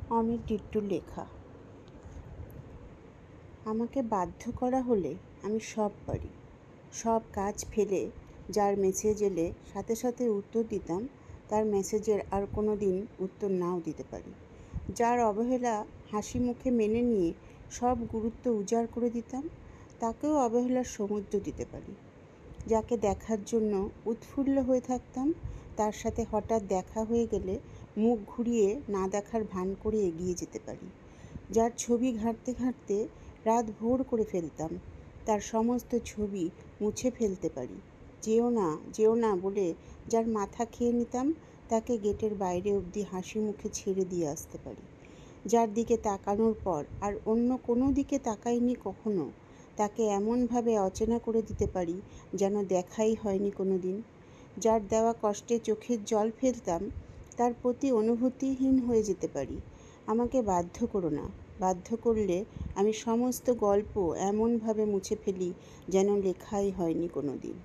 অমিত টিট্টুর লেখা। আমাকে বাধ্য করা হলে আমি সব পারি। সব কাজ ফেলে যার মেসেজ এলে সাথে সাথে উত্তর দিতাম, তার মেসেজের আর কোনো দিন উত্তর নাও দিতে পারি। যার অবহেলা হাসি মুখে মেনে নিয়ে সব গুরুত্ব উজাড় করে দিতাম, তাকেও অবহেলার সমুদ্র দিতে পারি। যাকে দেখার জন্য উৎফুল্ল হয়ে থাকতাম, তার সাথে হঠাৎ দেখা হয়ে গেলে মুখ ঘুরিয়ে না দেখার ভান করে এগিয়ে যেতে পারি। যার ছবি ঘাঁটতে ঘাঁটতে রাত ভোর করে ফেলতাম, তার সমস্ত ছবি মুছে ফেলতে পারি। যেও না বলে যার মাথা খেয়ে নিতাম, তাকে গেটের বাইরে অবধি হাসি মুখে ছেড়ে দিয়ে আসতে পারি। যার দিকে তাকানোর পর আর অন্য কোনো দিকে তাকাইনি কখনো, তাকে এমনভাবে অচেনা করে দিতে পারি যেন দেখাই হয়নি কোনো দিন। যার দেওয়া কষ্টে চোখের জল ফেলতাম, তার প্রতি অনুভূতিহীন হয়ে যেতে পারি। আমাকে বাধ্য করো না, বাধ্য করলে আমি সমস্ত গল্প এমনভাবে মুছে ফেলি যেন লেখাই হয়নি কোনো দিন।